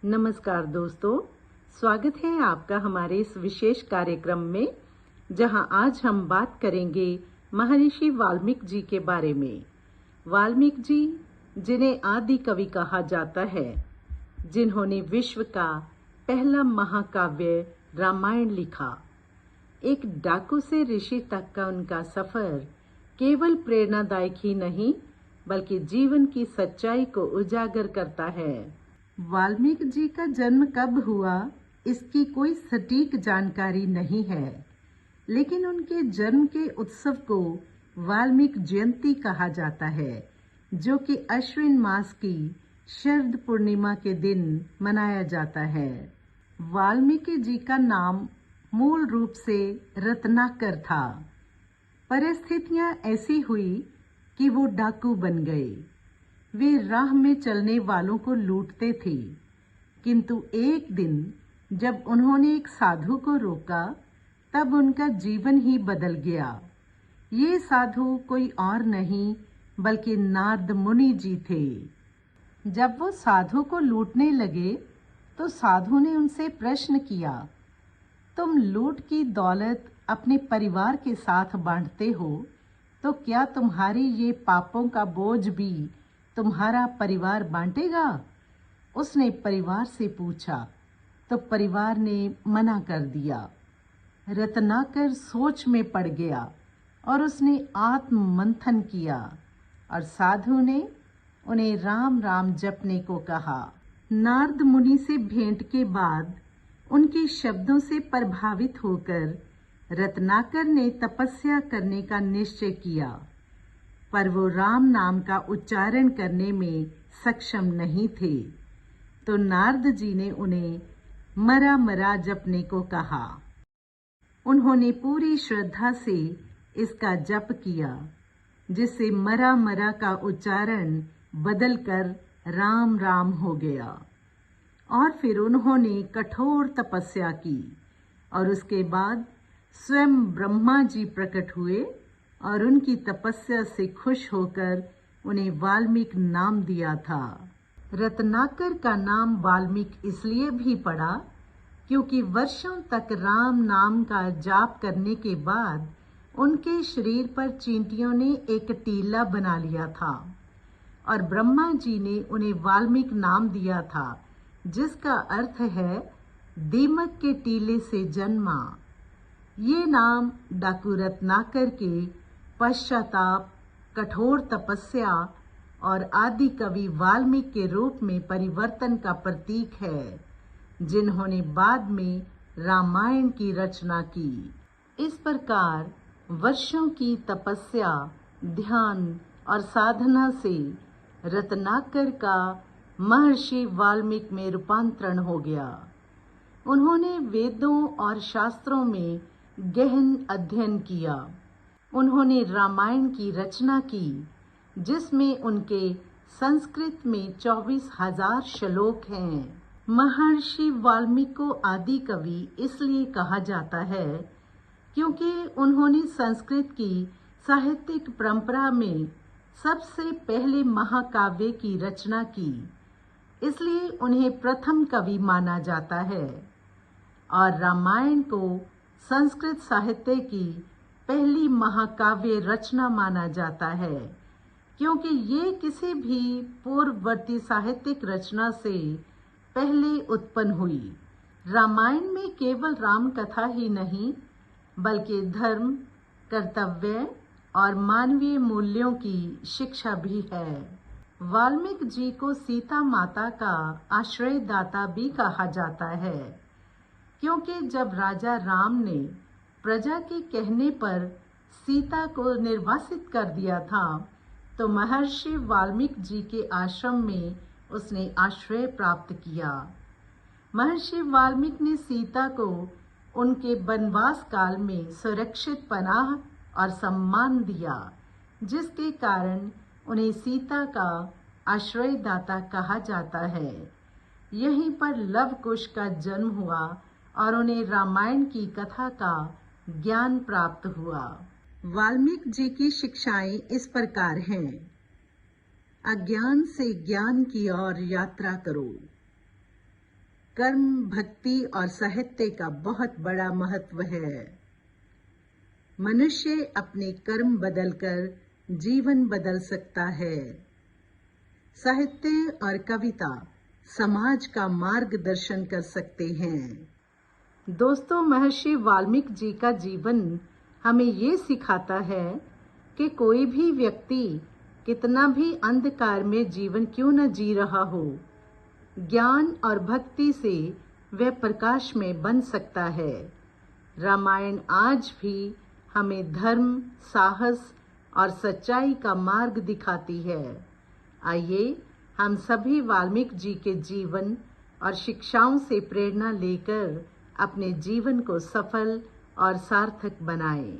नमस्कार दोस्तों, स्वागत है आपका हमारे इस विशेष कार्यक्रम में, जहां आज हम बात करेंगे महर्षि वाल्मीकि जी के बारे में। वाल्मीकि जी, जिन्हें आदि कवि कहा जाता है, जिन्होंने विश्व का पहला महाकाव्य रामायण लिखा। एक डाकू से ऋषि तक का उनका सफर केवल प्रेरणादायक ही नहीं, बल्कि जीवन की सच्चाई को उजागर करता है। वाल्मीकि जी का जन्म कब हुआ, इसकी कोई सटीक जानकारी नहीं है, लेकिन उनके जन्म के उत्सव को वाल्मीकि जयंती कहा जाता है, जो कि अश्विन मास की शरद पूर्णिमा के दिन मनाया जाता है। वाल्मीकि जी का नाम मूल रूप से रत्नाकर था। परिस्थितियां ऐसी हुई कि वो डाकू बन गए। वे राह में चलने वालों को लूटते थे, किंतु एक दिन जब उन्होंने एक साधु को रोका, तब उनका जीवन ही बदल गया। ये साधु कोई और नहीं बल्कि नारद मुनि जी थे। जब वो साधु को लूटने लगे तो साधु ने उनसे प्रश्न किया, तुम लूट की दौलत अपने परिवार के साथ बांटते हो, तो क्या तुम्हारी ये पापों का बोझ भी तुम्हारा परिवार बांटेगा? उसने परिवार से पूछा, तो परिवार ने मना कर दिया। रत्नाकर सोच में पड़ गया और उसने आत्म मंथन किया, और साधु ने उन्हें राम राम जपने को कहा। नारद मुनि से भेंट के बाद उनके शब्दों से प्रभावित होकर रत्नाकर ने तपस्या करने का निश्चय किया, पर वो राम नाम का उच्चारण करने में सक्षम नहीं थे। तो नारद जी ने उन्हें मरा मरा जपने को कहा। उन्होंने पूरी श्रद्धा से इसका जप किया, जिससे मरा मरा का उच्चारण बदलकर राम राम हो गया। और फिर उन्होंने कठोर तपस्या की, और उसके बाद स्वयं ब्रह्मा जी प्रकट हुए और उनकी तपस्या से खुश होकर उन्हें वाल्मीकि नाम दिया था। रत्नाकर का नाम वाल्मीकि इसलिए भी पड़ा क्योंकि वर्षों तक राम नाम का जाप करने के बाद उनके शरीर पर चींटियों ने एक टीला बना लिया था, और ब्रह्मा जी ने उन्हें वाल्मीकि नाम दिया था, जिसका अर्थ है दीमक के टीले से जन्मा। ये नाम डाकू रत्नाकर के पश्चाताप, कठोर तपस्या और आदि कवि वाल्मीकि के रूप में परिवर्तन का प्रतीक है, जिन्होंने बाद में रामायण की रचना की। इस प्रकार वर्षों की तपस्या, ध्यान और साधना से रत्नाकर का महर्षि वाल्मीकि में रूपांतरण हो गया। उन्होंने वेदों और शास्त्रों में गहन अध्ययन किया। उन्होंने रामायण की रचना की, जिसमें उनके संस्कृत में 24,000 श्लोक हैं। महर्षि वाल्मीकि को आदि कवि इसलिए कहा जाता है क्योंकि उन्होंने संस्कृत की साहित्यिक परंपरा में सबसे पहले महाकाव्य की रचना की, इसलिए उन्हें प्रथम कवि माना जाता है। और रामायण को संस्कृत साहित्य की पहली महाकाव्य रचना माना जाता है, क्योंकि ये किसी भी पूर्ववर्ती साहित्यिक रचना से पहले उत्पन्न हुई। रामायण में केवल राम कथा ही नहीं, बल्कि धर्म, कर्तव्य और मानवीय मूल्यों की शिक्षा भी है। वाल्मीकि जी को सीता माता का आश्रयदाता भी कहा जाता है, क्योंकि जब राजा राम ने प्रजा के कहने पर सीता को निर्वासित कर दिया था, तो महर्षि वाल्मीकि जी के आश्रम में उसने आश्रय प्राप्त किया। महर्षि वाल्मीकि ने सीता को उनके वनवास काल में सुरक्षित पनाह और सम्मान दिया, जिसके कारण उन्हें सीता का आश्रयदाता कहा जाता है। यहीं पर लव कुश का जन्म हुआ और उन्हें रामायण की कथा का ज्ञान प्राप्त हुआ। वाल्मीकि जी की शिक्षाएं इस प्रकार हैं। अज्ञान से ज्ञान की ओर यात्रा करो, कर्म, भक्ति और साहित्य का बहुत बड़ा महत्व है। मनुष्य अपने कर्म बदलकर जीवन बदल सकता है। साहित्य और कविता समाज का मार्गदर्शन कर सकते हैं। दोस्तों, महर्षि वाल्मीकि जी का जीवन हमें ये सिखाता है कि कोई भी व्यक्ति कितना भी अंधकार में जीवन क्यों न जी रहा हो, ज्ञान और भक्ति से वह प्रकाश में बन सकता है। रामायण आज भी हमें धर्म, साहस और सच्चाई का मार्ग दिखाती है। आइए हम सभी वाल्मीकि जी के जीवन और शिक्षाओं से प्रेरणा लेकर अपने जीवन को सफल और सार्थक बनाएं।